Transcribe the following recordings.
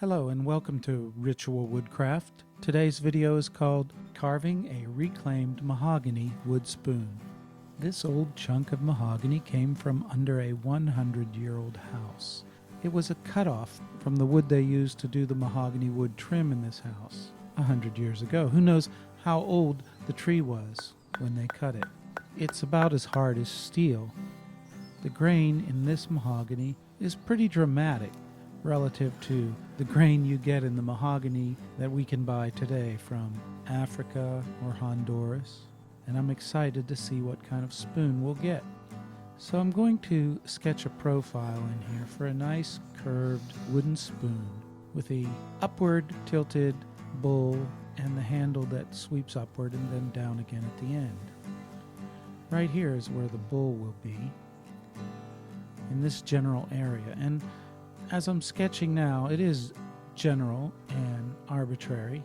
Hello and welcome to Ritual Woodcraft. Today's video is called Carving a Reclaimed Mahogany Wood Spoon. This old chunk of mahogany came from under a 100-year-old house. It was a cutoff from the wood they used to do the mahogany wood trim in this house 100 years ago. Who knows how old the tree was when they cut it. It's about as hard as steel. The grain in this mahogany is pretty dramatic relative to the grain you get in the mahogany that we can buy today from Africa or Honduras. And I'm excited to see what kind of spoon we'll get. So I'm going to sketch a profile in here for a nice curved wooden spoon with a upward tilted bowl and the handle that sweeps upward and then down again at the end. Right here is where the bowl will be, in this general area. And as I'm sketching now, it is general and arbitrary,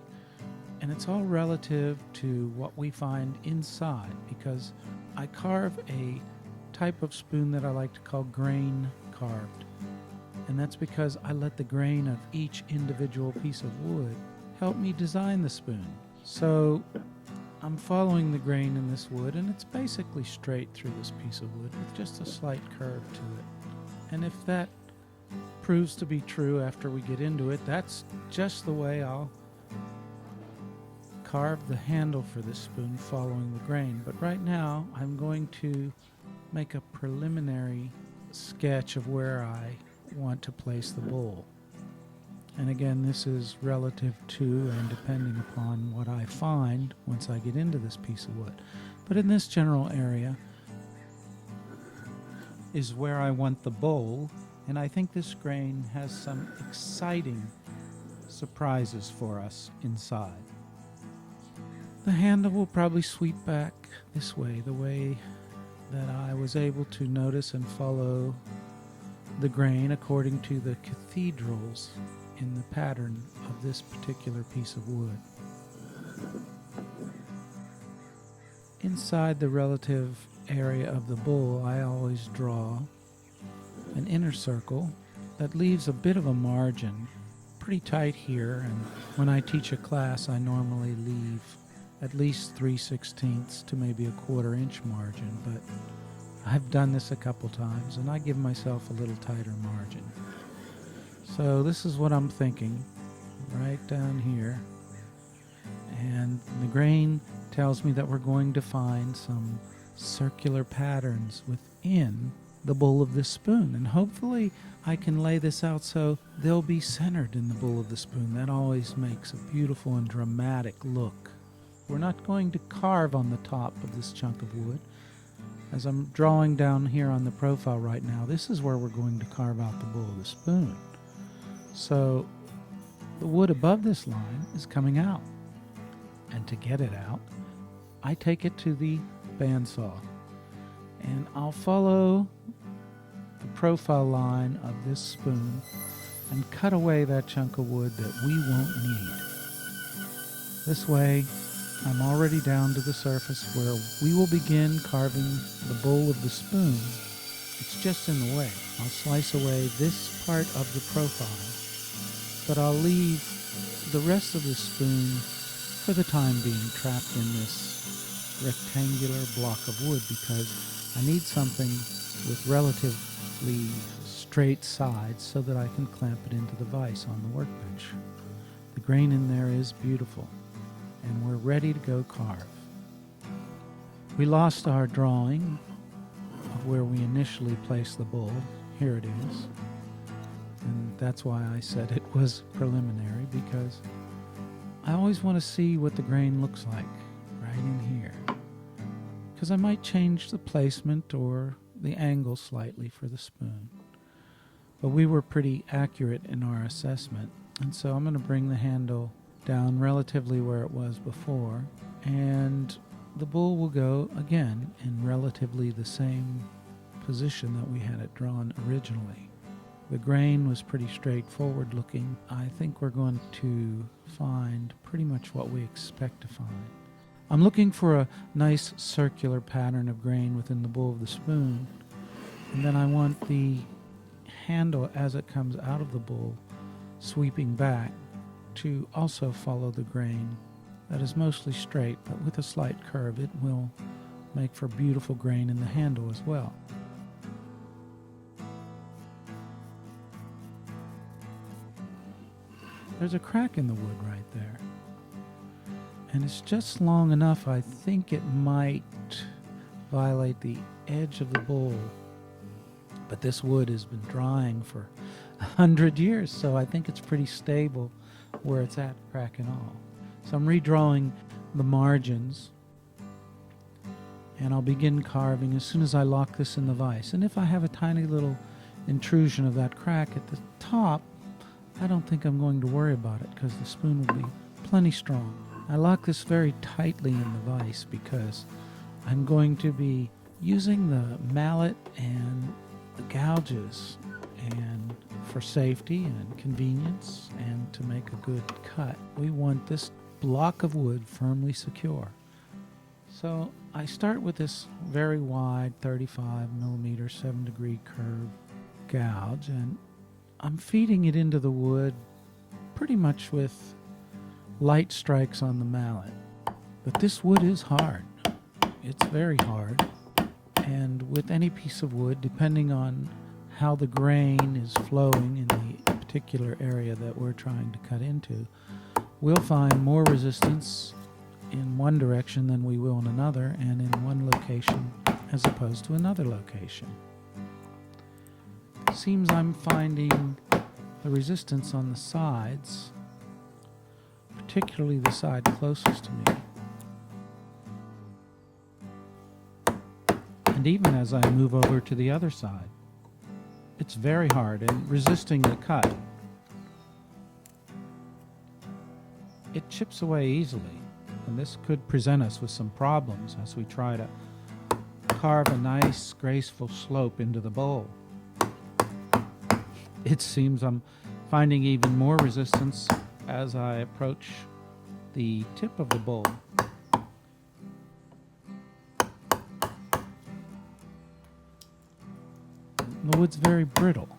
and it's all relative to what we find inside, because I carve a type of spoon that I like to call grain carved, and that's because I let the grain of each individual piece of wood help me design the spoon. So I'm following the grain in this wood, and it's basically straight through this piece of wood with just a slight curve to it. And if that proves to be true after we get into it, that's just the way I'll carve the handle for this spoon, following the grain. But right now I'm going to make a preliminary sketch of where I want to place the bowl. And again, this is relative to and depending upon what I find once I get into this piece of wood. But in this general area is where I want the bowl, and I think this grain has some exciting surprises for us inside. The handle will probably sweep back this way, the way that I was able to notice and follow the grain according to the cathedrals in the pattern of this particular piece of wood. Inside the relative area of the bowl, I always draw an inner circle that leaves a bit of a margin, pretty tight here, and when I teach a class I normally leave at least 3/16 to maybe a 1/4 inch margin, but I've done this a couple times and I give myself a little tighter margin. So this is what I'm thinking, right down here, and the grain tells me that we're going to find some circular patterns within the bowl of this spoon, and hopefully I can lay this out so they'll be centered in the bowl of the spoon. That always makes a beautiful and dramatic look. We're not going to carve on the top of this chunk of wood. As I'm drawing down here on the profile right now, this is where we're going to carve out the bowl of the spoon. So the wood above this line is coming out, and to get it out I take it to the bandsaw, and I'll follow the profile line of this spoon and cut away that chunk of wood that we won't need. This way I'm already down to the surface where we will begin carving the bowl of the spoon. It's just in the way. I'll slice away this part of the profile, but I'll leave the rest of the spoon for the time being trapped in this rectangular block of wood, because I need something with relatively straight sides so that I can clamp it into the vise on the workbench. The grain in there is beautiful, and we're ready to go carve. We lost our drawing of where we initially placed the bowl. Here it is, and that's why I said it was preliminary, because I always want to see what the grain looks like right in here, because I might change the placement or the angle slightly for the spoon. But we were pretty accurate in our assessment, and so I'm going to bring the handle down relatively where it was before, and the bowl will go again in relatively the same position that we had it drawn originally. The grain was pretty straightforward looking. I think we're going to find pretty much what we expect to find. I'm looking for a nice circular pattern of grain within the bowl of the spoon, and then I want the handle as it comes out of the bowl sweeping back to also follow the grain that is mostly straight, but with a slight curve. It will make for beautiful grain in the handle as well. There's a crack in the wood right there, and it's just long enough. I think it might violate the edge of the bowl, but this wood has been drying for 100 years, so I think it's pretty stable where it's at, crack and all. So I'm redrawing the margins, and I'll begin carving as soon as I lock this in the vise. And if I have a tiny little intrusion of that crack at the top, I don't think I'm going to worry about it because the spoon will be plenty strong. I lock this very tightly in the vise because I'm going to be using the mallet and the gouges, and for safety and convenience and to make a good cut. We want this block of wood firmly secure. So I start with this very wide 35 millimeter 7-degree curve gouge, and I'm feeding it into the wood pretty much with light strikes on the mallet. But this wood is hard. It's very hard. And with any piece of wood, depending on how the grain is flowing in the particular area that we're trying to cut into, we'll find more resistance in one direction than we will in another, and in one location as opposed to another location. Seems I'm finding the resistance on the sides, particularly the side closest to me. And even as I move over to the other side, it's very hard and resisting the cut. It chips away easily, and this could present us with some problems as we try to carve a nice, graceful slope into the bowl. It seems I'm finding even more resistance as I approach the tip of the bowl. The wood's very brittle.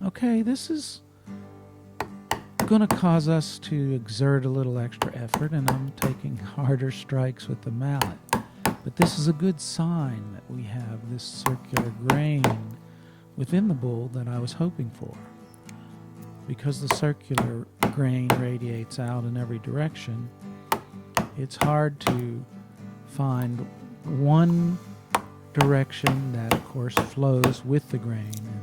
Okay, this is going to cause us to exert a little extra effort, and I'm taking harder strikes with the mallet. But this is a good sign that we have this circular grain within the bowl that I was hoping for. Because the circular grain radiates out in every direction, it's hard to find one direction that, of course, flows with the grain. And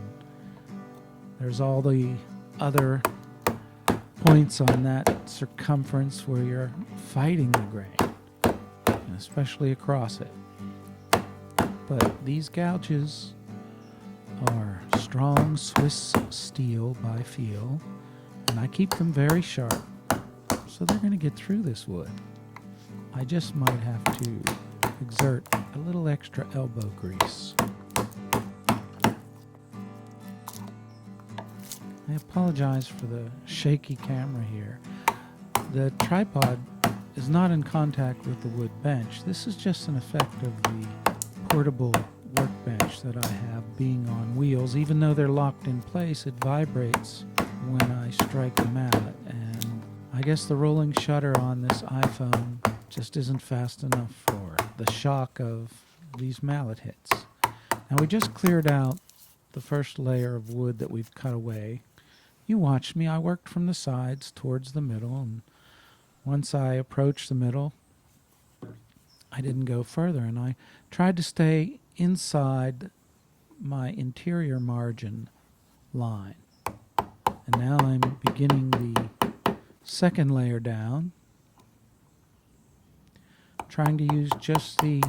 there's all the other points on that circumference where you're fighting the grain, and especially across it. But these gouges are strong Swiss steel by feel, and I keep them very sharp, so they're going to get through this wood. I just might have to exert a little extra elbow grease. I apologize for the shaky camera here. The tripod is not in contact with the wood bench. This is just an effect of the portable workbench that I have being on wheels. Even though they're locked in place, it vibrates when I strike the mallet, and I guess the rolling shutter on this iPhone just isn't fast enough for the shock of these mallet hits. Now we just cleared out the first layer of wood that we've cut away. You watched me. I worked from the sides towards the middle, and once I approached the middle, I didn't go further, and I tried to stay inside my interior margin line. And now I'm beginning the second layer down, trying to use just the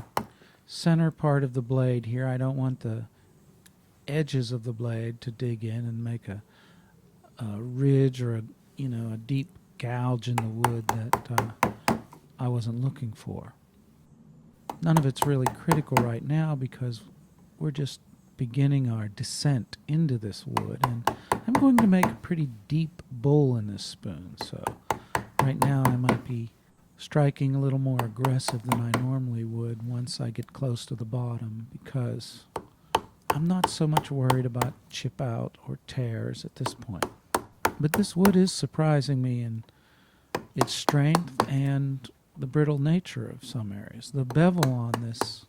center part of the blade here. I don't want the edges of the blade to dig in and make a ridge or a deep gouge in the wood that I wasn't looking for. None of it's really critical right now because we're just beginning our descent into this wood, and I'm going to make a pretty deep bowl in this spoon, so right now I might be striking a little more aggressive than I normally would once I get close to the bottom, because I'm not so much worried about chip out or tears at this point. But this wood is surprising me in its strength and the brittle nature of some areas. The bevel on this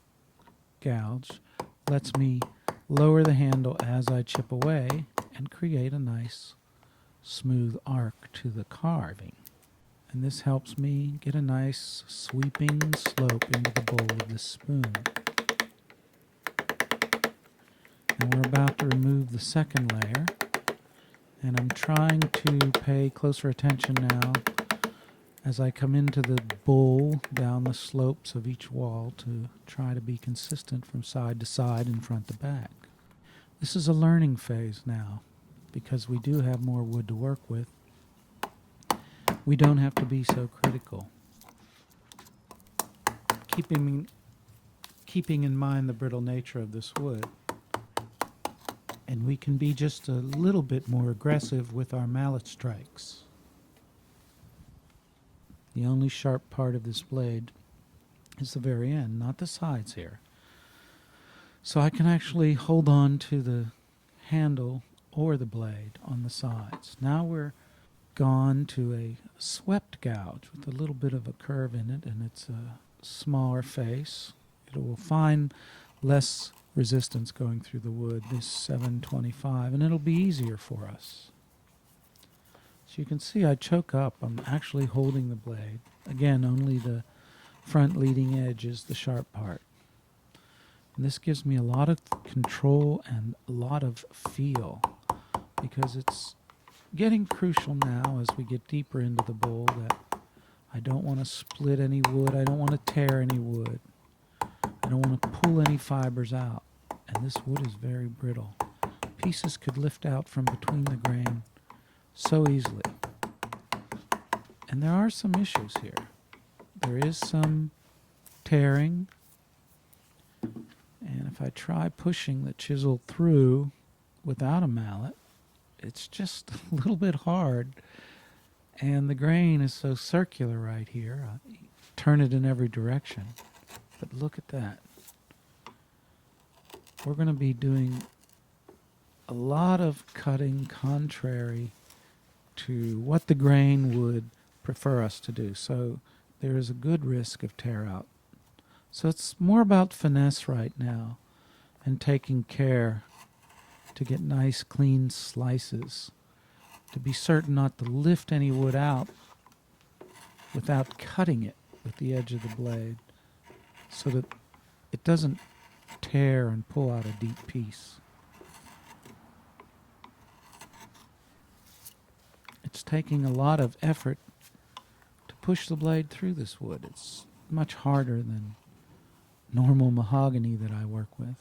gouge lets me lower the handle as I chip away and create a nice smooth arc to the carving. And this helps me get a nice sweeping slope into the bowl of this spoon. And we're about to remove the second layer, and I'm trying to pay closer attention now as I come into the bowl down the slopes of each wall to try to be consistent from side to side and front to back. This is a learning phase now because we do have more wood to work with. We don't have to be so critical. Keeping in mind the brittle nature of this wood, and we can be just a little bit more aggressive with our mallet strikes. The only sharp part of this blade is the very end, not the sides here. So I can actually hold on to the handle or the blade on the sides. Now we're gone to a swept gouge with a little bit of a curve in it, and it's a smaller face. It will find less resistance going through the wood, this 725, and it'll be easier for us. So you can see I choke up. I'm actually holding the blade. Again, only the front leading edge is the sharp part. And this gives me a lot of control and a lot of feel because it's getting crucial now as we get deeper into the bowl that I don't want to split any wood. I don't want to tear any wood. I don't want to pull any fibers out. And this wood is very brittle. Pieces could lift out from between the grain so easily. And there are some issues here. There is some tearing. And if I try pushing the chisel through without a mallet, it's just a little bit hard. And the grain is so circular right here. I turn it in every direction. But look at that. We're going to be doing a lot of cutting contrary to what the grain would prefer us to do. So there is a good risk of tear out. So it's more about finesse right now and taking care to get nice clean slices, to be certain not to lift any wood out without cutting it with the edge of the blade so that it doesn't tear and pull out a deep piece. It's taking a lot of effort to push the blade through this wood. It's much harder than normal mahogany that I work with.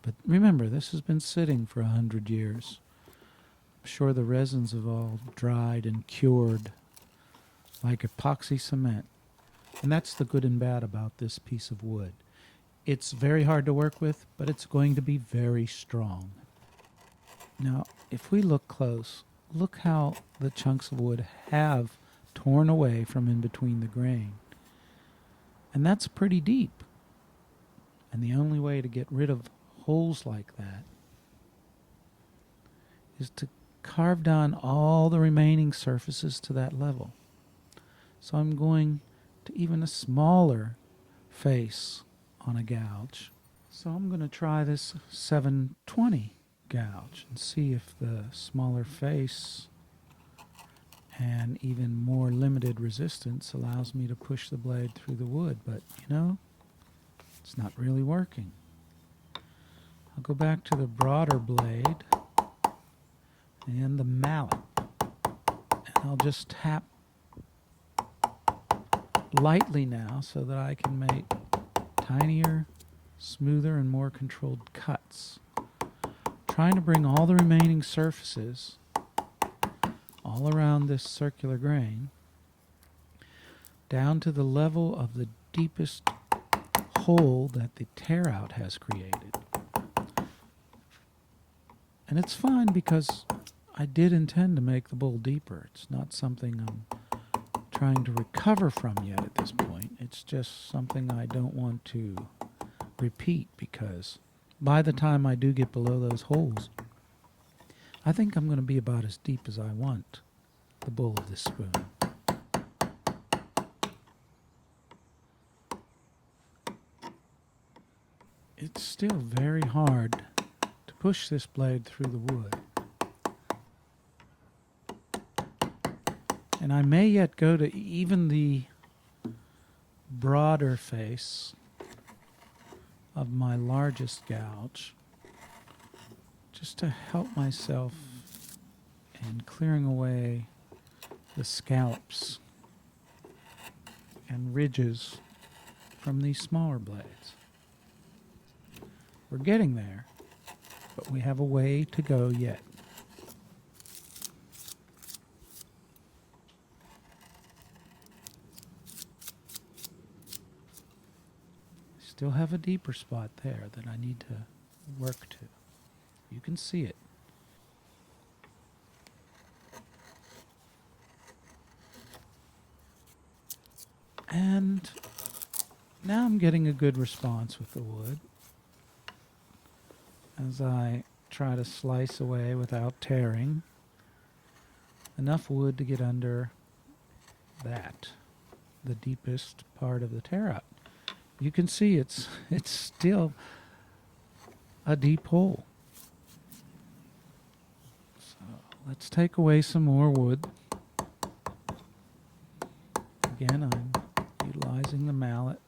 But remember, this has been sitting for 100 years. I'm sure the resins have all dried and cured like epoxy cement. And that's the good and bad about this piece of wood. It's very hard to work with, but it's going to be very strong. Now, if we look close, look how the chunks of wood have torn away from in between the grain. And that's pretty deep. And the only way to get rid of holes like that is to carve down all the remaining surfaces to that level. So I'm going to even a smaller face on a gouge. So I'm going to try this 720 gouge and see if the smaller face and even more limited resistance allows me to push the blade through the wood. But, you know, it's not really working. I'll go back to the broader blade and the mallet, and I'll just tap lightly now so that I can make tinier, smoother, and more controlled cuts. Trying to bring all the remaining surfaces all around this circular grain down to the level of the deepest hole that the tear out has created. And it's fine because I did intend to make the bowl deeper. It's not something I'm trying to recover from yet at this point. It's just something I don't want to repeat because by the time I do get below those holes, I think I'm going to be about as deep as I want the bowl of this spoon. It's still very hard to push this blade through the wood. And I may yet go to even the broader face of my largest gouge, just to help myself in clearing away the scallops and ridges from these smaller blades. We're getting there, but we have a way to go yet. Still have a deeper spot there that I need to work to. You can see it. And now I'm getting a good response with the wood as I try to slice away without tearing enough wood to get under that, the deepest part of the tear out. You can see it's still a deep hole. So let's take away some more wood. Again, I'm utilizing the mallet.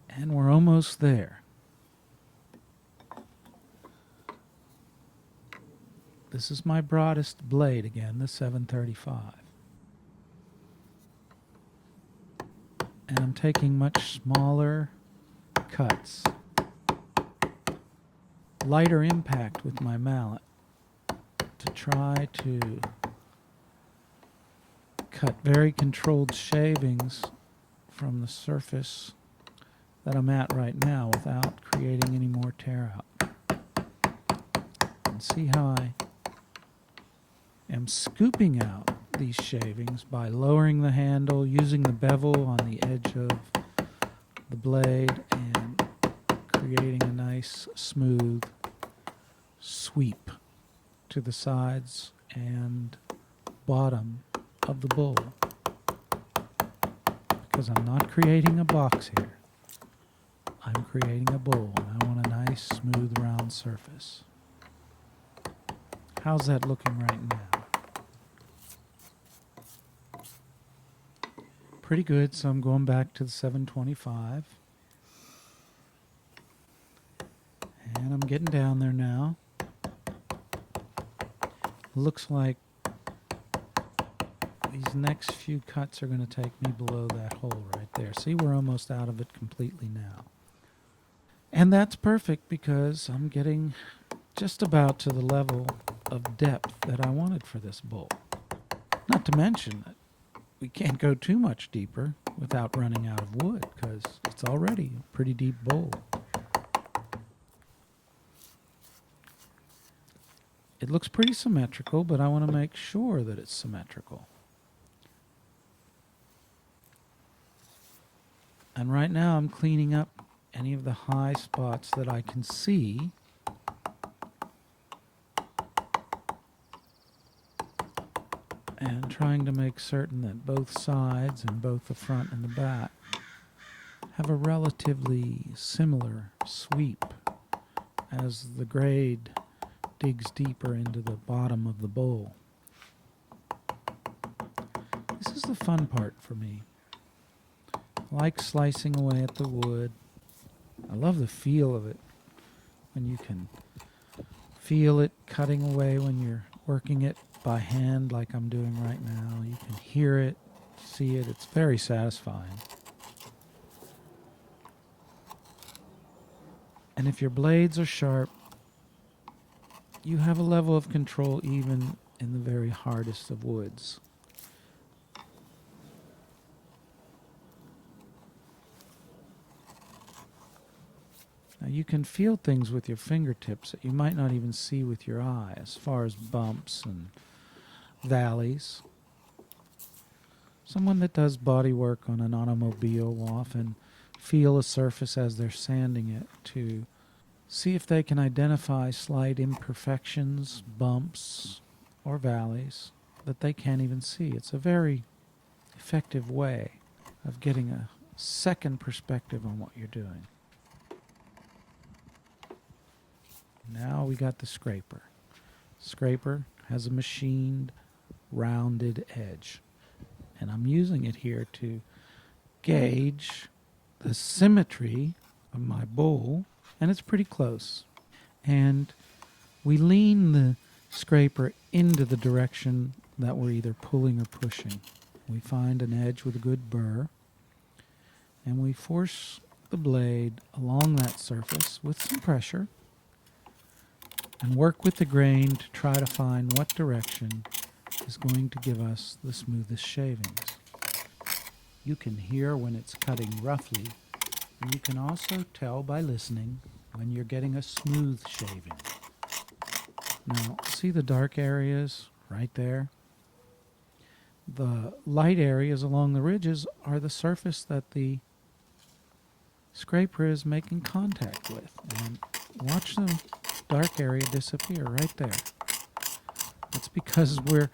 And we're almost there. This is my broadest blade again, the 735. And I'm taking much smaller cuts. Lighter impact with my mallet to try to cut very controlled shavings from the surface that I'm at right now without creating any more tear out. And see how I am scooping out these shavings by lowering the handle, using the bevel on the edge of the blade, and creating a nice smooth sweep to the sides and bottom of the bowl. Because I'm not creating a box here. I'm creating a bowl, and I want a nice smooth round surface. How's that looking right now? Pretty good, so I'm going back to the 725. And I'm getting down there now. Looks like these next few cuts are going to take me below that hole right there. See, we're almost out of it completely now. And that's perfect because I'm getting just about to the level of depth that I wanted for this bowl. Not to mention that we can't go too much deeper without running out of wood because it's already a pretty deep bowl. It looks pretty symmetrical, but I want to make sure that it's symmetrical. And right now I'm cleaning up any of the high spots that I can see. And trying to make certain that both sides and both the front and the back have a relatively similar sweep as the grade digs deeper into the bottom of the bowl. This is the fun part for me. I like slicing away at the wood. I love the feel of it when you can feel it cutting away when you're working it by hand like I'm doing right now. You can hear it, see it. It's very satisfying. And if your blades are sharp, you have a level of control even in the very hardest of woods. Now you can feel things with your fingertips that you might not even see with your eye, as far as bumps and valleys. Someone that does body work on an automobile will often feel a surface as they're sanding it to see if they can identify slight imperfections, bumps, or valleys that they can't even see. It's a very effective way of getting a second perspective on what you're doing. Now we got the scraper. Scraper has a machined, rounded edge. And I'm using it here to gauge the symmetry of my bowl, and it's pretty close. And we lean the scraper into the direction that we're either pulling or pushing. We find an edge with a good burr, and we force the blade along that surface with some pressure and work with the grain to try to find what direction is going to give us the smoothest shavings. You can hear when it's cutting roughly, and you can also tell by listening when you're getting a smooth shaving. Now, see the dark areas right there? The light areas along the ridges are the surface that the scraper is making contact with. And watch the dark area disappear right there. It's because we're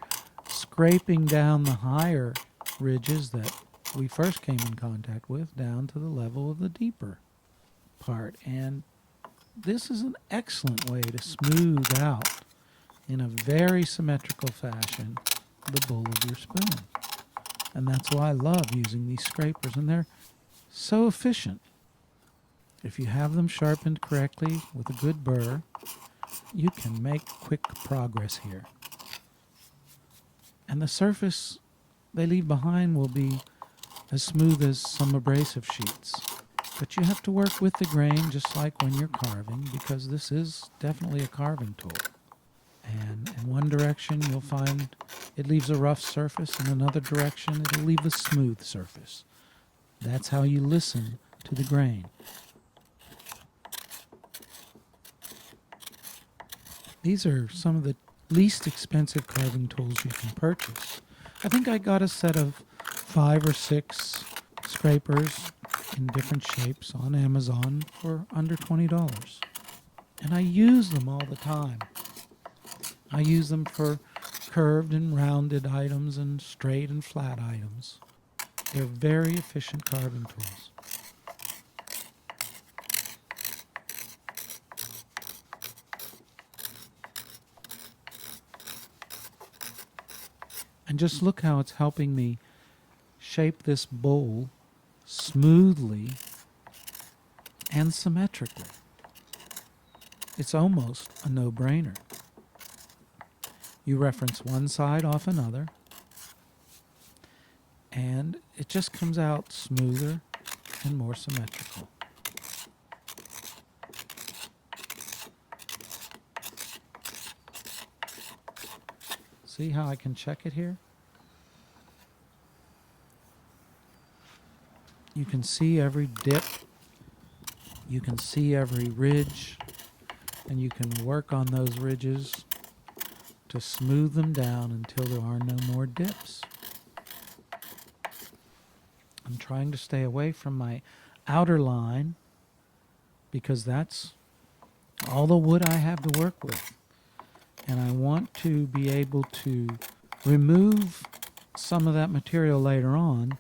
scraping down the higher ridges that we first came in contact with down to the level of the deeper part. And this is an excellent way to smooth out in a very symmetrical fashion the bowl of your spoon. And that's why I love using these scrapers, and they're so efficient. If you have them sharpened correctly with a good burr, you can make quick progress here. And the surface they leave behind will be as smooth as some abrasive sheets. But you have to work with the grain just like when you're carving, because this is definitely a carving tool. And in one direction you'll find it leaves a rough surface, in another direction it'll leave a smooth surface. That's how you listen to the grain. These are some of the least expensive carving tools you can purchase. I think I got a set of 5 or 6 scrapers in different shapes on Amazon for under $20. And I use them all the time. I use them for curved and rounded items and straight and flat items. They're very efficient carving tools. And just look how it's helping me shape this bowl smoothly and symmetrically. It's almost a no-brainer. You reference one side off another, and it just comes out smoother and more symmetrical. See how I can check it here? You can see every dip, you can see every ridge, and you can work on those ridges to smooth them down until there are no more dips. I'm trying to stay away from my outer line because that's all the wood I have to work with. And I want to be able to remove some of that material later on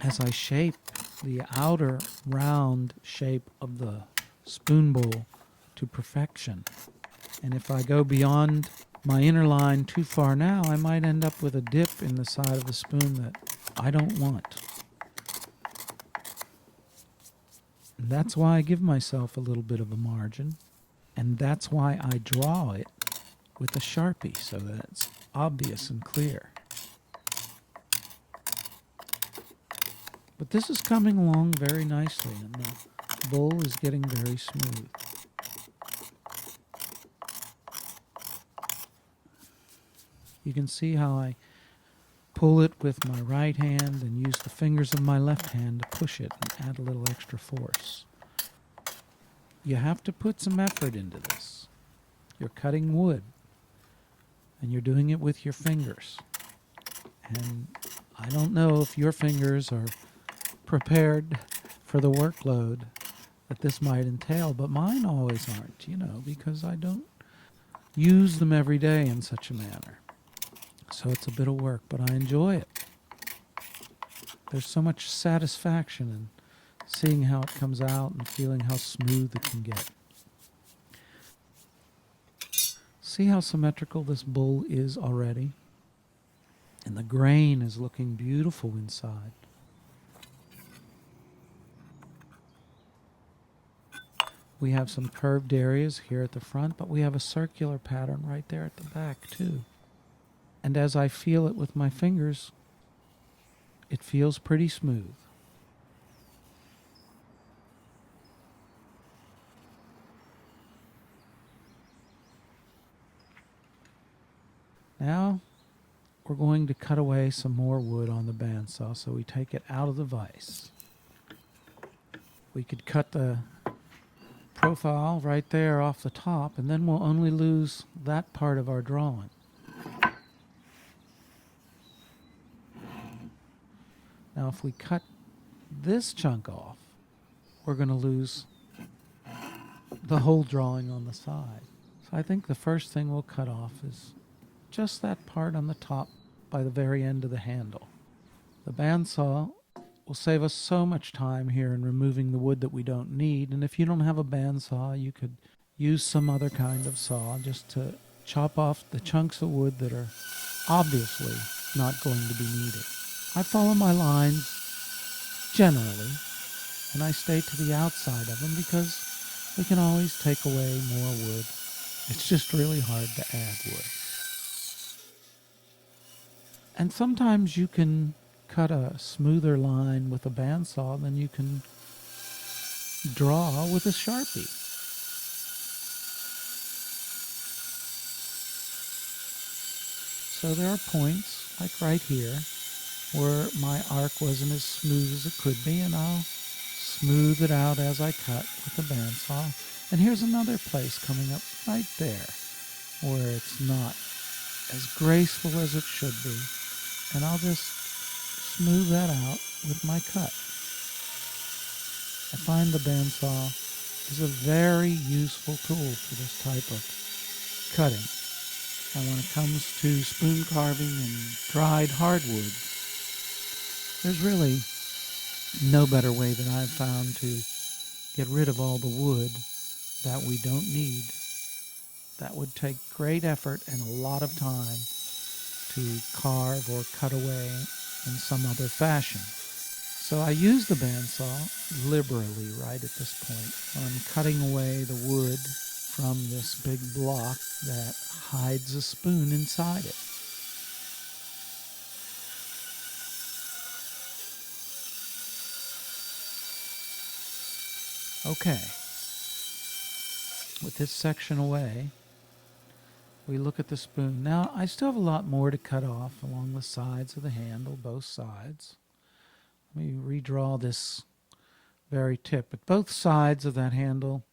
as I shape the outer round shape of the spoon bowl to perfection. And if I go beyond my inner line too far now, I might end up with a dip in the side of the spoon that I don't want. And that's why I give myself a little bit of a margin, and that's why I draw it with a Sharpie so that it's obvious and clear. But this is coming along very nicely, and the bowl is getting very smooth. You can see how I pull it with my right hand and use the fingers of my left hand to push it and add a little extra force. You have to put some effort into this. You're cutting wood, and you're doing it with your fingers. And I don't know if your fingers are prepared for the workload that this might entail, but mine always aren't, because I don't use them every day in such a manner. So it's a bit of work, but I enjoy it. There's so much satisfaction in seeing how it comes out and feeling how smooth it can get. See how symmetrical this bull is already? And the grain is looking beautiful inside. We have some curved areas here at the front, but we have a circular pattern right there at the back too. And as I feel it with my fingers, it feels pretty smooth. Now we're going to cut away some more wood on the bandsaw, so we take it out of the vise. We could cut the profile right there off the top, and then we'll only lose that part of our drawing. Now if we cut this chunk off, we're going to lose the whole drawing on the side. So I think the first thing we'll cut off is just that part on the top by the very end of the handle. The bandsaw will save us so much time here in removing the wood that we don't need, and if you don't have a bandsaw, you could use some other kind of saw just to chop off the chunks of wood that are obviously not going to be needed. I follow my lines generally, and I stay to the outside of them because we can always take away more wood. It's just really hard to add wood. And sometimes you can cut a smoother line with a bandsaw than you can draw with a Sharpie. So there are points, like right here, where my arc wasn't as smooth as it could be, and I'll smooth it out as I cut with the bandsaw. And here's another place coming up right there where it's not as graceful as it should be, and I'll just smooth that out with my cut. I find the bandsaw is a very useful tool for this type of cutting. And when it comes to spoon carving and dried hardwoods, there's really no better way than I've found to get rid of all the wood that we don't need. That would take great effort and a lot of time to carve or cut away in some other fashion. So I use the bandsaw liberally right at this point when I'm cutting away the wood from this big block that hides a spoon inside it. Okay, with this section away, we look at the spoon. Now, I still have a lot more to cut off along the sides of the handle, both sides. Let me redraw this very tip. But both sides of that handle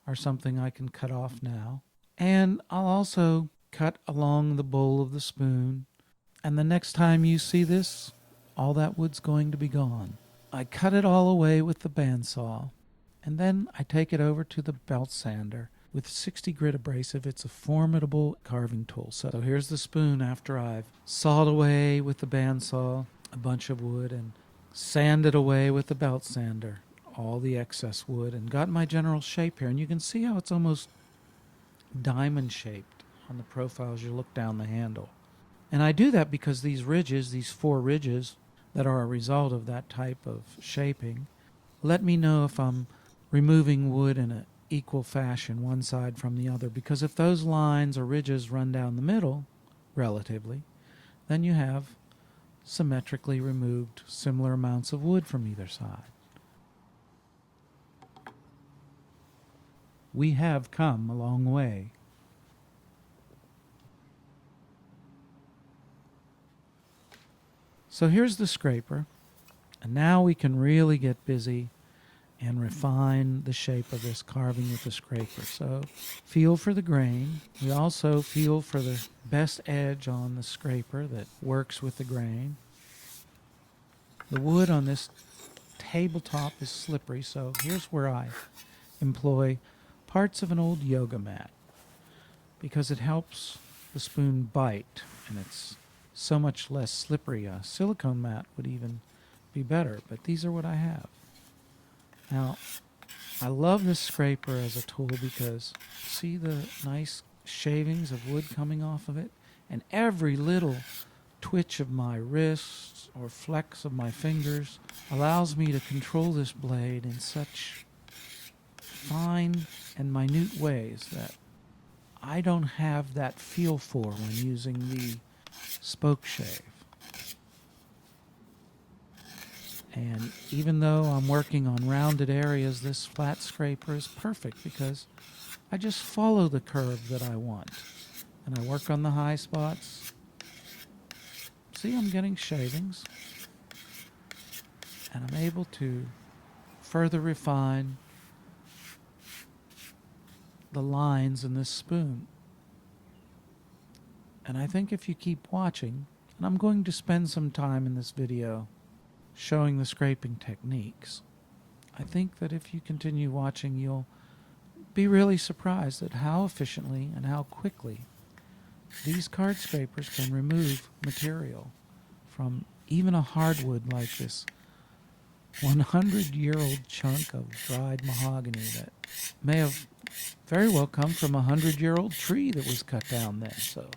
are something I can cut off now. And I'll also cut along the bowl of the spoon. And the next time you see this, all that wood's going to be gone. I cut it all away with the bandsaw. And then I take it over to the belt sander with 60 grit abrasive. It's a formidable carving tool. So here's the spoon after I've sawed away with the bandsaw a bunch of wood and sanded away with the belt sander all the excess wood and got my general shape here. And you can see how it's almost diamond shaped on the profile as you look down the handle. And I do that because these ridges, these 4 ridges that are a result of that type of shaping, let me know if I'm removing wood in an equal fashion, one side from the other. Because if those lines or ridges run down the middle, relatively, then you have symmetrically removed similar amounts of wood from either side. We have come a long way. So here's the scraper, and now we can really get busy and refine the shape of this carving with the scraper. So feel for the grain. We also feel for the best edge on the scraper that works with the grain. The wood on this tabletop is slippery, so here's where I employ parts of an old yoga mat because it helps the spoon bite and it's so much less slippery. A silicone mat would even be better, but these are what I have. Now, I love this scraper as a tool because see the nice shavings of wood coming off of it? And every little twitch of my wrists or flex of my fingers allows me to control this blade in such fine and minute ways that I don't have that feel for when using the spoke shave. And even though I'm working on rounded areas, this flat scraper is perfect because I just follow the curve that I want. And I work on the high spots. See, I'm getting shavings. And I'm able to further refine the lines in this spoon. And I think if you keep watching, and I'm going to spend some time in this video showing the scraping techniques, I think that if you continue watching, you'll be really surprised at how efficiently and how quickly these card scrapers can remove material from even a hardwood like this 100-year-old chunk of dried mahogany that may have very well come from a 100-year-old tree that was cut down then. So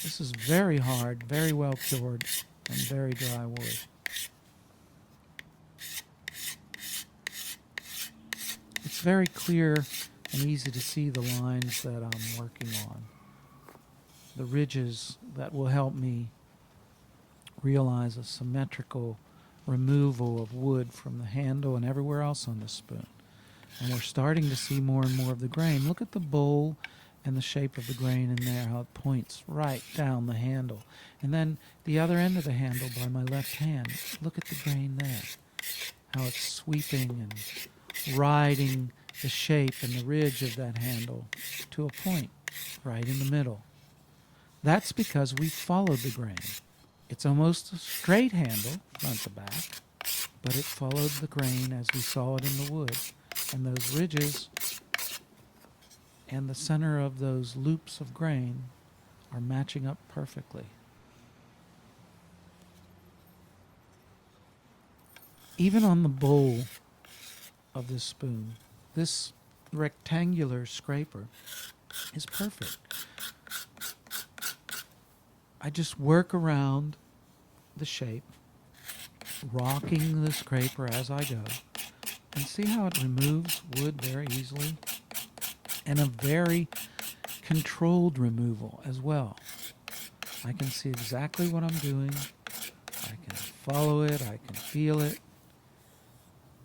this is very hard, very well cured, and very dry wood. It's very clear and easy to see the lines that I'm working on, the ridges that will help me realize a symmetrical removal of wood from the handle and everywhere else on the spoon. And we're starting to see more and more of the grain. Look at the bowl and the shape of the grain in there, how it points right down the handle. And then the other end of the handle by my left hand, look at the grain there, how it's sweeping and riding the shape and the ridge of that handle to a point right in the middle. That's because we followed the grain. It's almost a straight handle, front to back, but it followed the grain as we saw it in the wood. And those ridges and the center of those loops of grain are matching up perfectly. Even on the bowl of this spoon, this rectangular scraper is perfect. I just work around the shape, rocking the scraper as I go, and see how it removes wood very easily, and a very controlled removal as well. I can see exactly what I'm doing. I can follow it, I can feel it,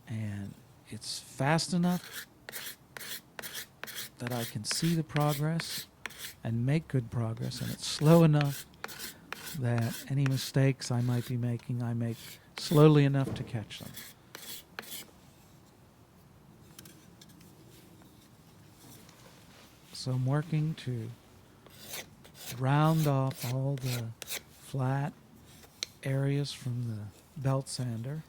and it's fast enough that I can see the progress and make good progress, and it's slow enough that any mistakes I might be making, I make slowly enough to catch them. So I'm working to round off all the flat areas from the belt sander.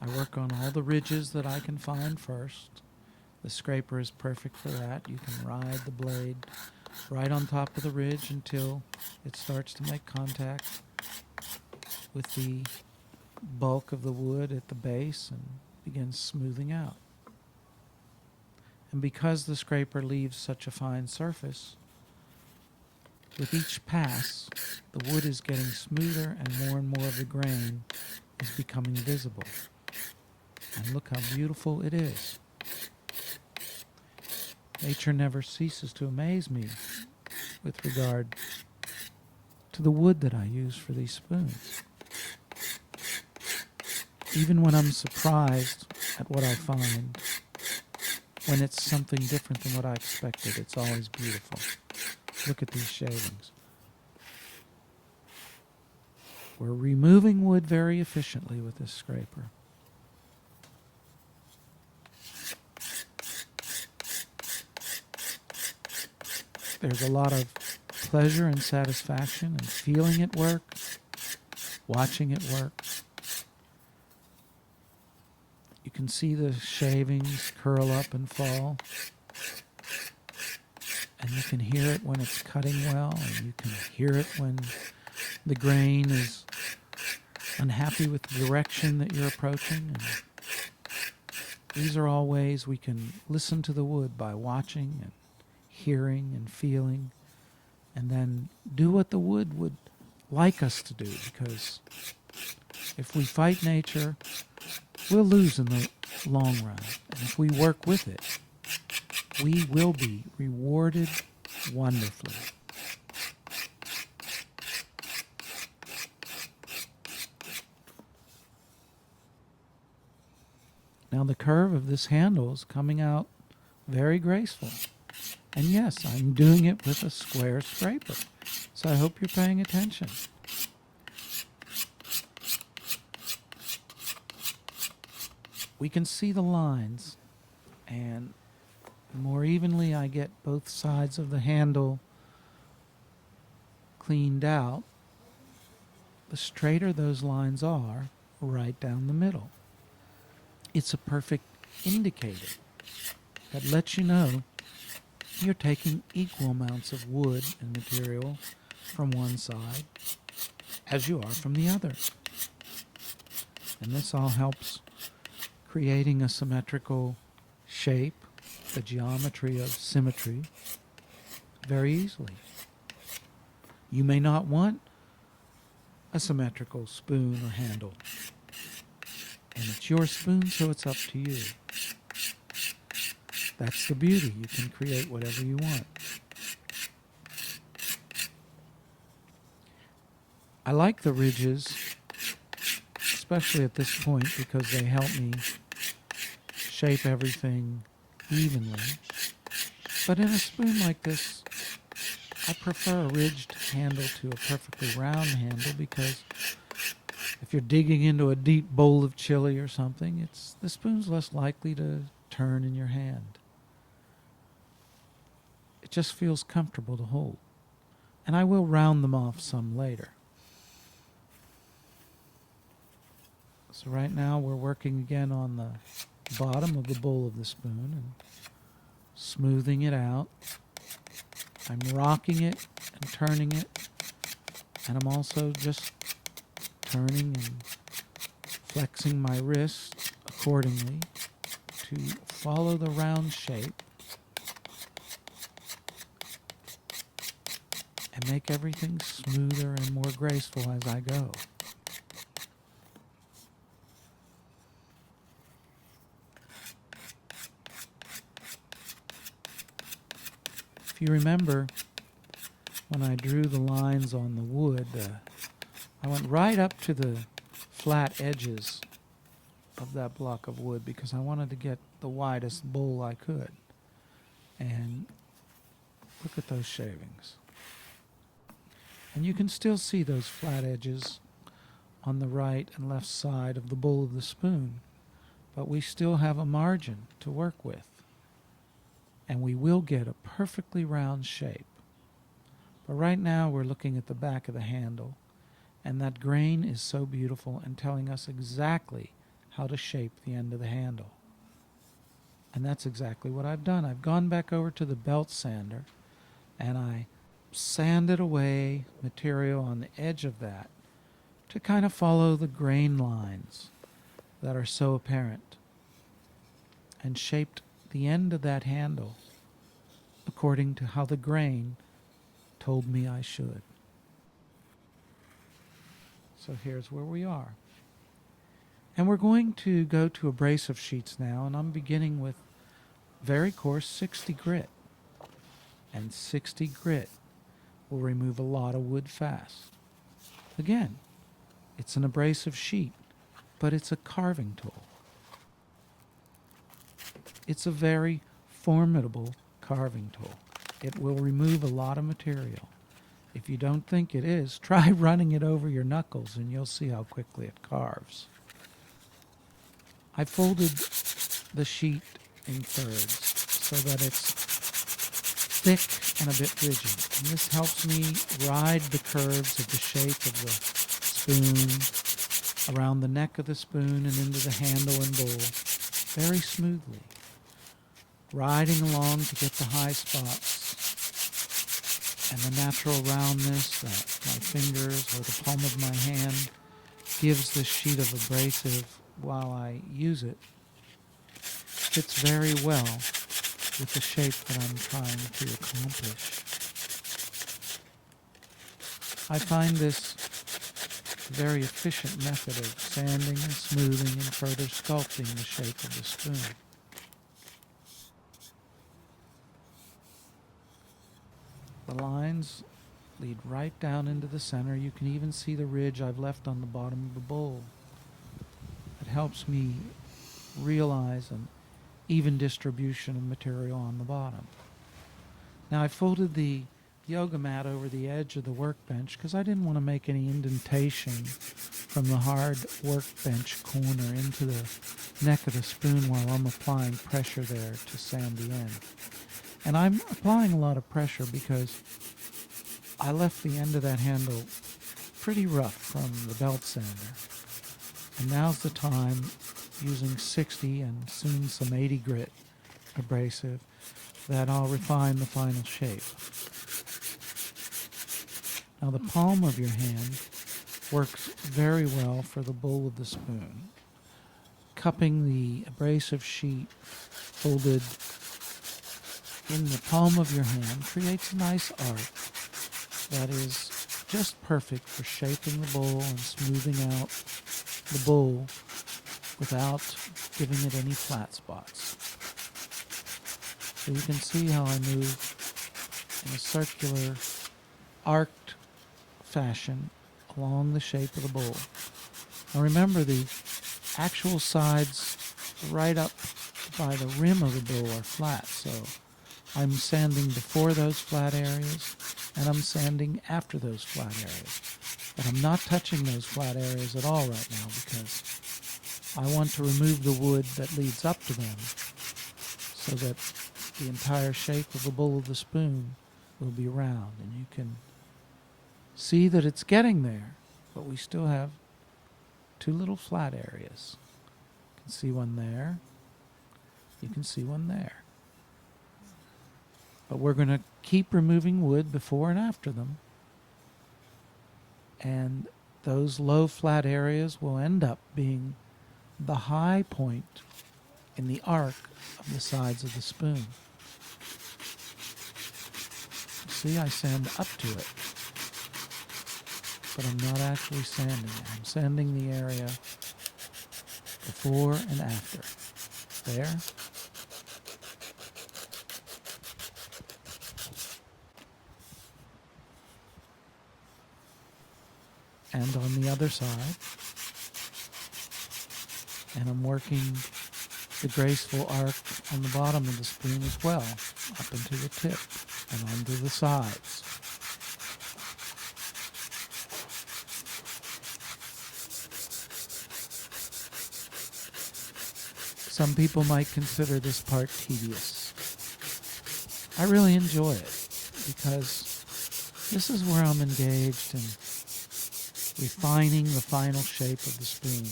I work on all the ridges that I can find first. The scraper is perfect for that. You can ride the blade right on top of the ridge until it starts to make contact with the bulk of the wood at the base and begins smoothing out. And because the scraper leaves such a fine surface, with each pass, the wood is getting smoother and more of the grain is becoming visible. And look how beautiful it is. Nature never ceases to amaze me with regard to the wood that I use for these spoons. Even when I'm surprised at what I find, when it's something different than what I expected, it's always beautiful. Look at these shavings. We're removing wood very efficiently with this scraper. There's a lot of pleasure and satisfaction in feeling it work, watching it work. You can see the shavings curl up and fall. And you can hear it when it's cutting well, and you can hear it when the grain is unhappy with the direction that you're approaching. And these are all ways we can listen to the wood, by watching and hearing and feeling, and then do what the wood would like us to do, because if we fight nature, we'll lose in the long run. And if we work with it, we will be rewarded wonderfully. Now the curve of this handle is coming out very graceful. And yes, I'm doing it with a square scraper. So I hope you're paying attention. We can see the lines, and the more evenly I get both sides of the handle cleaned out, the straighter those lines are right down the middle. It's a perfect indicator that lets you know you're taking equal amounts of wood and material from one side as you are from the other. And this all helps creating a symmetrical shape, the geometry of symmetry, very easily. You may not want a symmetrical spoon or handle, and it's your spoon, so it's up to you. That's the beauty. You can create whatever you want. I like the ridges, especially at this point, because they help me shape everything evenly. But in a spoon like this, I prefer a ridged handle to a perfectly round handle, because if you're digging into a deep bowl of chili or something, the spoon's less likely to turn in your hand. It just feels comfortable to hold. And I will round them off some later. So right now we're working again on the bottom of the bowl of the spoon and smoothing it out. I'm rocking it and turning it, and I'm also just turning and flexing my wrist accordingly to follow the round shape and make everything smoother and more graceful as I go. If you remember, when I drew the lines on the wood, I went right up to the flat edges of that block of wood because I wanted to get the widest bowl I could. And look at those shavings. And you can still see those flat edges on the right and left side of the bowl of the spoon, but we still have a margin to work with. And we will get a perfectly round shape. But right now we're looking at the back of the handle, and that grain is so beautiful and telling us exactly how to shape the end of the handle. And that's exactly what I've done. I've gone back over to the belt sander, and I sanded away material on the edge of that to kind of follow the grain lines that are so apparent, and shaped the end of that handle according to how the grain told me I should. So here's where we are. And we're going to go to abrasive sheets now, and I'm beginning with very coarse 60 grit. And 60 grit will remove a lot of wood fast. Again, it's an abrasive sheet, but it's a carving tool. It's a very formidable carving tool. It will remove a lot of material. If you don't think it is, try running it over your knuckles and you'll see how quickly it carves. I folded the sheet in thirds so that it's thick and a bit rigid. And this helps me ride the curves of the shape of the spoon, around the neck of the spoon and into the handle and bowl, very smoothly, riding along to get the high spots and the natural roundness that my fingers or the palm of my hand gives this sheet of abrasive while I use it. Fits very well with the shape that I'm trying to accomplish. I find this a very efficient method of sanding and smoothing and further sculpting the shape of the spoon. The lines lead right down into the center. You can even see the ridge I've left on the bottom of the bowl. It helps me realize an even distribution of material on the bottom. Now I folded the yoga mat over the edge of the workbench because I didn't want to make any indentation from the hard workbench corner into the neck of the spoon while I'm applying pressure there to sand the end. And I'm applying a lot of pressure because I left the end of that handle pretty rough from the belt sander. And now's the time, using 60 and soon some 80 grit abrasive, that I'll refine the final shape. Now the palm of your hand works very well for the bowl of the spoon. Cupping the abrasive sheet folded in the palm of your hand creates a nice arc that is just perfect for shaping the bowl and smoothing out the bowl without giving it any flat spots. So you can see how I move in a circular, arced fashion along the shape of the bowl. Now remember, the actual sides right up by the rim of the bowl are flat, so I'm sanding before those flat areas and I'm sanding after those flat areas. But I'm not touching those flat areas at all right now because I want to remove the wood that leads up to them so that the entire shape of the bowl of the spoon will be round. And you can see that it's getting there, but we still have two little flat areas. You can see one there. You can see one there. But we're going to keep removing wood before and after them. And those low flat areas will end up being the high point in the arc of the sides of the spoon. See, I sand up to it, but I'm not actually sanding it. I'm sanding the area before and after. There. And on the other side. And I'm working the graceful arc on the bottom of the spoon as well, up into the tip and onto the sides. Some people might consider this part tedious. I really enjoy it because this is where I'm engaged in refining the final shape of the spoon.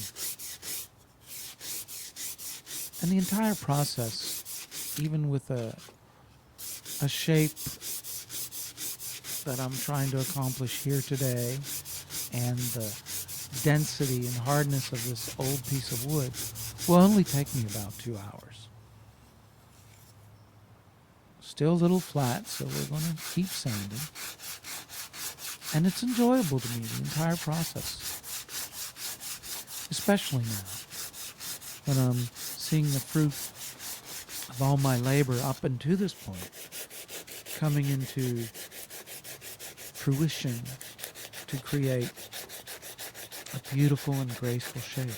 And the entire process, even with a shape that I'm trying to accomplish here today, and the density and hardness of this old piece of wood, will only take me about 2 hours. Still a little flat, so we're going to keep sanding. And it's enjoyable to me, the entire process. Especially now, when I'm seeing the fruit of all my labor up until this point coming into fruition to create a beautiful and graceful shape.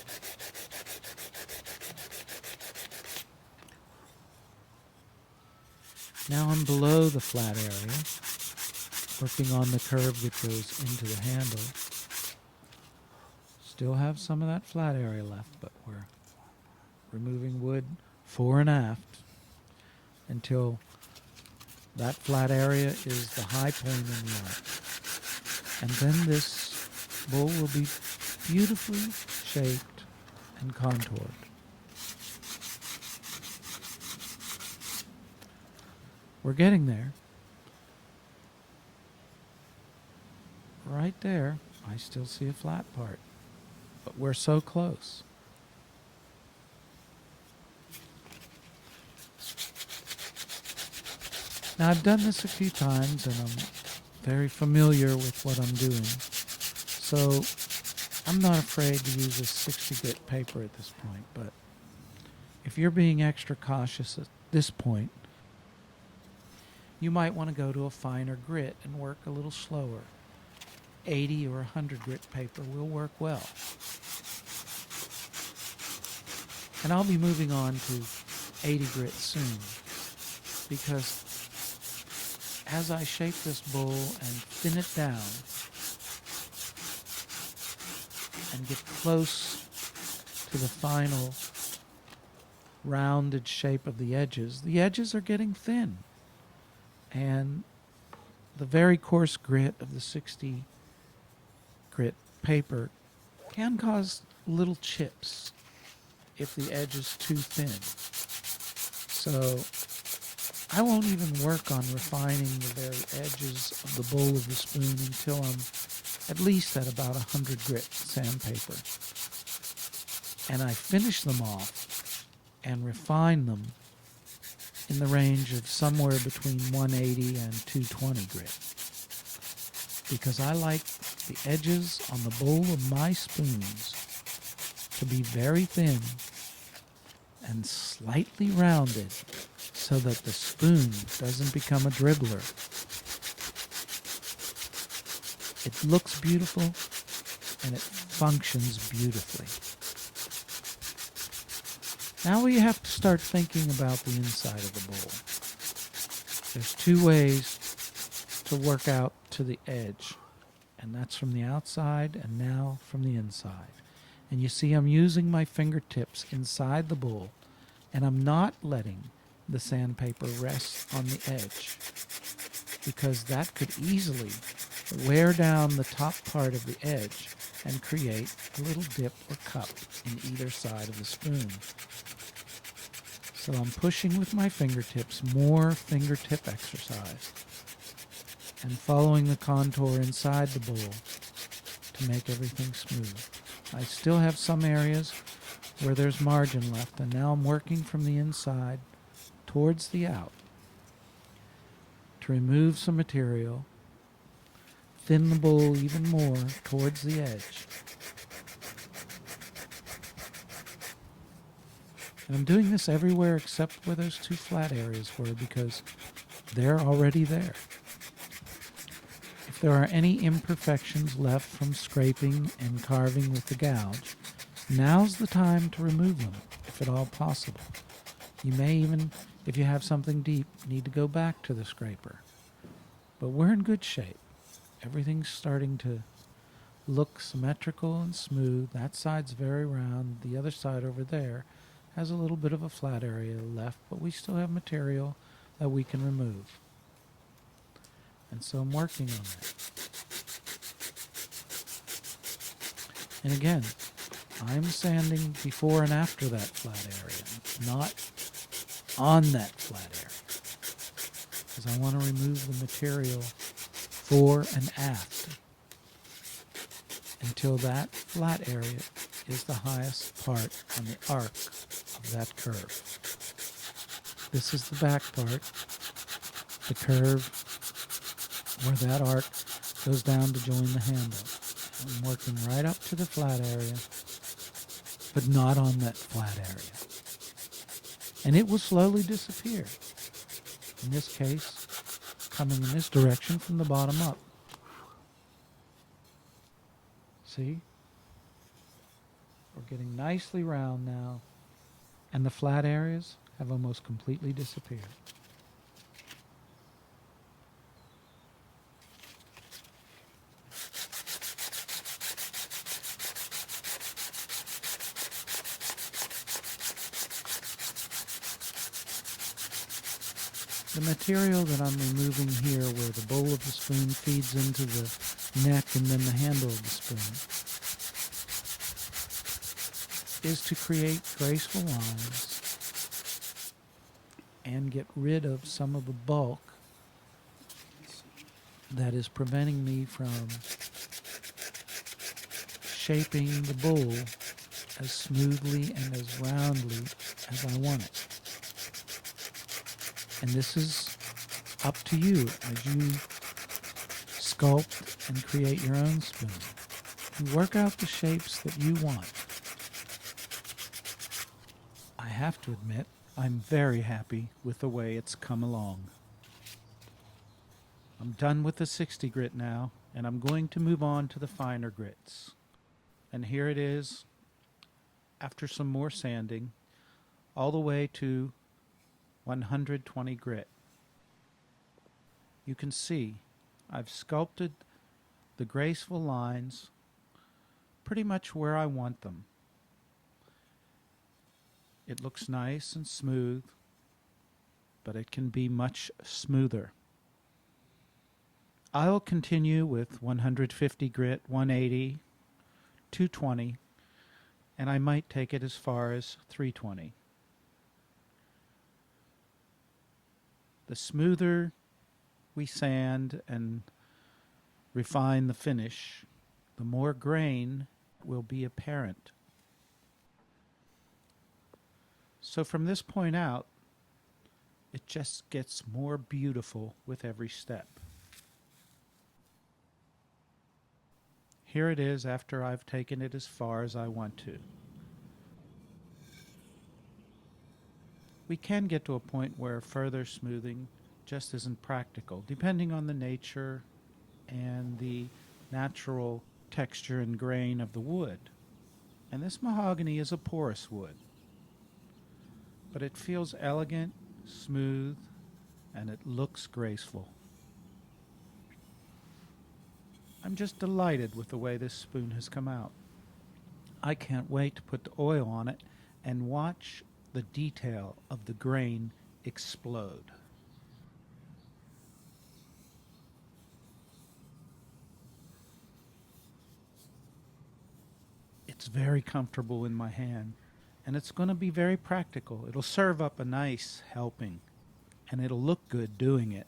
Now I'm below the flat area, working on the curve that goes into the handle. Still have some of that flat area left, but we're removing wood fore and aft until that flat area is the high point in the arc. And then this bowl will be beautifully shaped and contoured. We're getting there. Right there, I still see a flat part, but we're so close. Now, I've done this a few times and I'm very familiar with what I'm doing, so I'm not afraid to use a 60 grit paper at this point. But if you're being extra cautious at this point, you might want to go to a finer grit and work a little slower. 80 or 100 grit paper will work well. And I'll be moving on to 80 grit soon, because as I shape this bowl and thin it down and get close to the final rounded shape of the edges are getting thin. And the very coarse grit of the 60 grit paper can cause little chips if the edge is too thin. So I won't even work on refining the very edges of the bowl of the spoon until I'm at least at about 100 grit sandpaper. And I finish them off and refine them in the range of somewhere between 180 and 220 grit. Because I like the edges on the bowl of my spoons to be very thin and slightly rounded so that the spoon doesn't become a dribbler. It looks beautiful and it functions beautifully. Now we have to start thinking about the inside of the bowl. There's two ways to work out to the edge, and that's from the outside and now from the inside. And you see I'm using my fingertips inside the bowl, and I'm not letting the sandpaper rest on the edge, because that could easily wear down the top part of the edge and create a little dip or cup in either side of the spoon. So I'm pushing with my fingertips, more fingertip exercise, and following the contour inside the bowl to make everything smooth. I still have some areas where there's margin left, and now I'm working from the inside towards the out to remove some material, thin the bowl even more towards the edge. And I'm doing this everywhere except where those two flat areas were, because they're already there. If there are any imperfections left from scraping and carving with the gouge, now's the time to remove them, if at all possible. You may even, if you have something deep, need to go back to the scraper. But we're in good shape. Everything's starting to look symmetrical and smooth. That side's very round. The other side over there has a little bit of a flat area left, but we still have material that we can remove. And so I'm working on that. And again, I'm sanding before and after that flat area, not on that flat area, because I want to remove the material fore and aft until that flat area is the highest part on the arc of that curve. This is the back part, the curve where that arc goes down to join the handle. I'm working right up to the flat area, but not on that flat area. And it will slowly disappear. In this case, coming in this direction from the bottom up. See? We're getting nicely round now, and the flat areas have almost completely disappeared. The material that I'm removing here, where the bowl of the spoon feeds into the neck and then the handle of the spoon, is to create graceful lines and get rid of some of the bulk that is preventing me from shaping the bowl as smoothly and as roundly as I want it. And this is up to you as you sculpt and create your own spoon. You work out the shapes that you want. I have to admit, I'm very happy with the way it's come along. I'm done with the 60 grit now, and I'm going to move on to the finer grits. And here it is, after some more sanding, all the way to 120 grit. You can see I've sculpted the graceful lines pretty much where I want them. It looks nice and smooth, but it can be much smoother. I'll continue with 150 grit, 180, 220, and I might take it as far as 320. The smoother we sand and refine the finish, the more grain will be apparent. So from this point out, it just gets more beautiful with every step. Here it is after I've taken it as far as I want to. We can get to a point where further smoothing just isn't practical, depending on the nature and the natural texture and grain of the wood. And this mahogany is a porous wood, but it feels elegant, smooth, and it looks graceful. I'm just delighted with the way this spoon has come out. I can't wait to put the oil on it and watch the detail of the grain explode. It's very comfortable in my hand, and it's going to be very practical. It'll serve up a nice helping, and it'll look good doing it.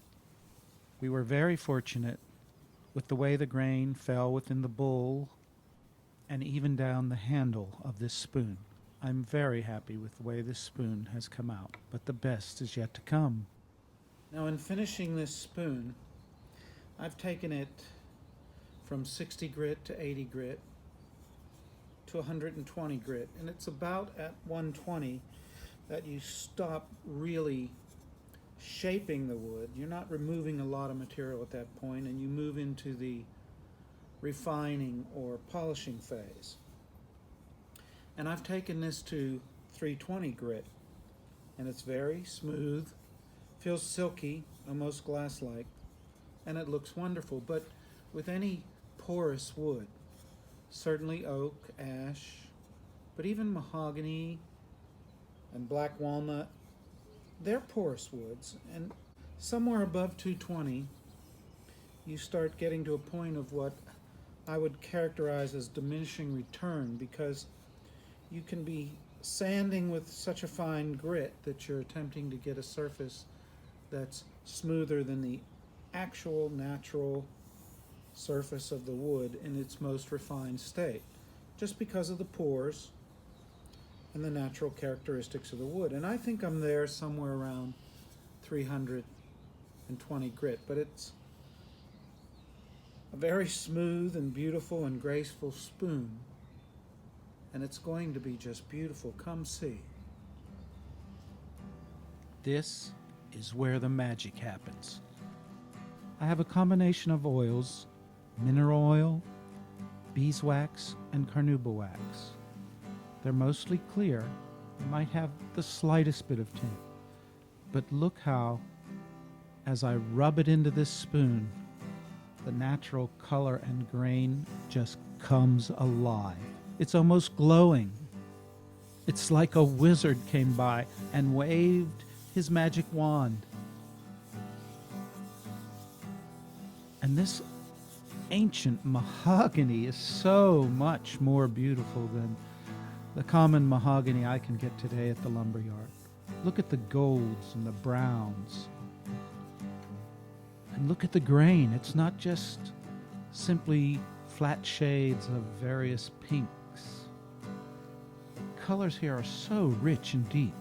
We were very fortunate with the way the grain fell within the bowl and even down the handle of this spoon. I'm very happy with the way this spoon has come out, but the best is yet to come. Now, in finishing this spoon, I've taken it from 60 grit to 80 grit to 120 grit, and it's about at 120 that you stop really shaping the wood. You're not removing a lot of material at that point, and you move into the refining or polishing phase. And I've taken this to 320 grit, and it's very smooth, feels silky, almost glass-like, and it looks wonderful. But with any porous wood, certainly oak, ash, but even mahogany and black walnut, they're porous woods, and somewhere above 220, you start getting to a point of what I would characterize as diminishing return, because you can be sanding with such a fine grit that you're attempting to get a surface that's smoother than the actual natural surface of the wood in its most refined state, just because of the pores and the natural characteristics of the wood. And I think I'm there somewhere around 320 grit, but it's a very smooth and beautiful and graceful spoon, and it's going to be just beautiful. Come see. This is where the magic happens. I have a combination of oils: mineral oil, beeswax, and carnauba wax. They're mostly clear. They might have the slightest bit of tint. But look how, as I rub it into this spoon, the natural color and grain just comes alive. It's almost glowing. It's like a wizard came by and waved his magic wand, And this ancient mahogany is so much more beautiful than the common mahogany I can get today at the lumberyard. Look at the golds and the browns. And look at the grain. It's not just simply flat shades of various pinks. The colors here are so rich and deep.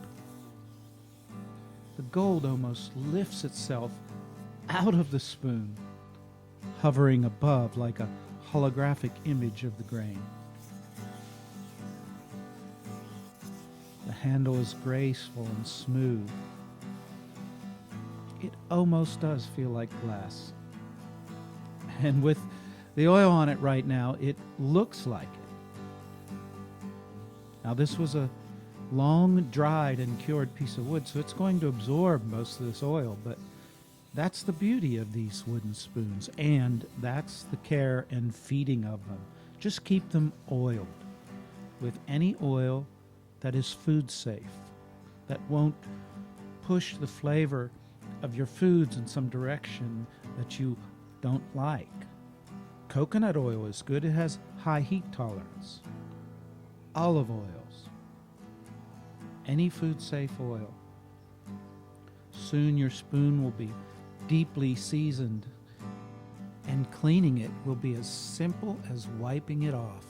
The gold almost lifts itself out of the spoon, hovering above like a holographic image of the grain. The handle is graceful and smooth. It almost does feel like glass. And with the oil on it right now, it looks like it. Now this was a long dried and cured piece of wood, so it's going to absorb most of this oil, but that's the beauty of these wooden spoons, and that's the care and feeding of them. Just keep them oiled with any oil that is food safe, that won't push the flavor of your foods in some direction that you don't like. Coconut oil is good. It has high heat tolerance. Olive oils, any food safe oil. Soon your spoon will be deeply seasoned, and cleaning it will be as simple as wiping it off.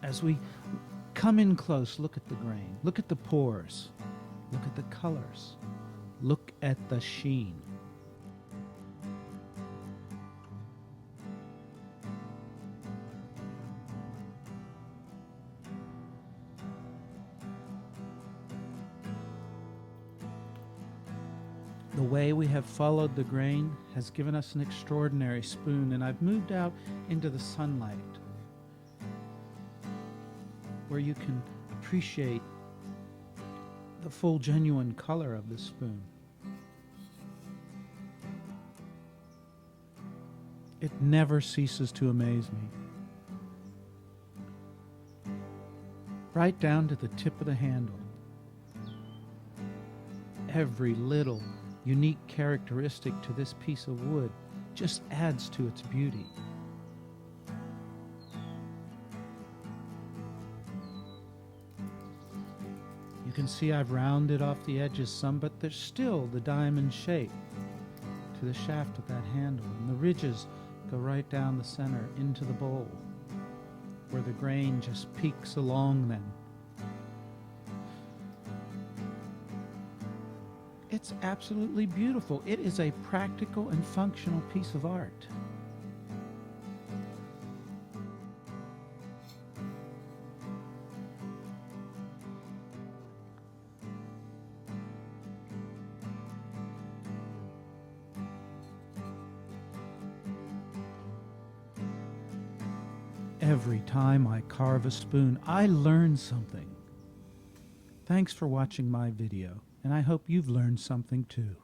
As we come in close, look at the grain, look at the pores, look at the colors, look at the sheen. The way we have followed the grain has given us an extraordinary spoon, and I've moved out into the sunlight where you can appreciate the full genuine color of the spoon. It never ceases to amaze me. Right down to the tip of the handle. Every little unique characteristic to this piece of wood just adds to its beauty. You can see I've rounded off the edges some, but there's still the diamond shape to the shaft of that handle, and the ridges go right down the center into the bowl, where the grain just peaks along them. It's absolutely beautiful. It is a practical and functional piece of art. Every time I carve a spoon, I learn something. Thanks for watching my video, and I hope you've learned something too.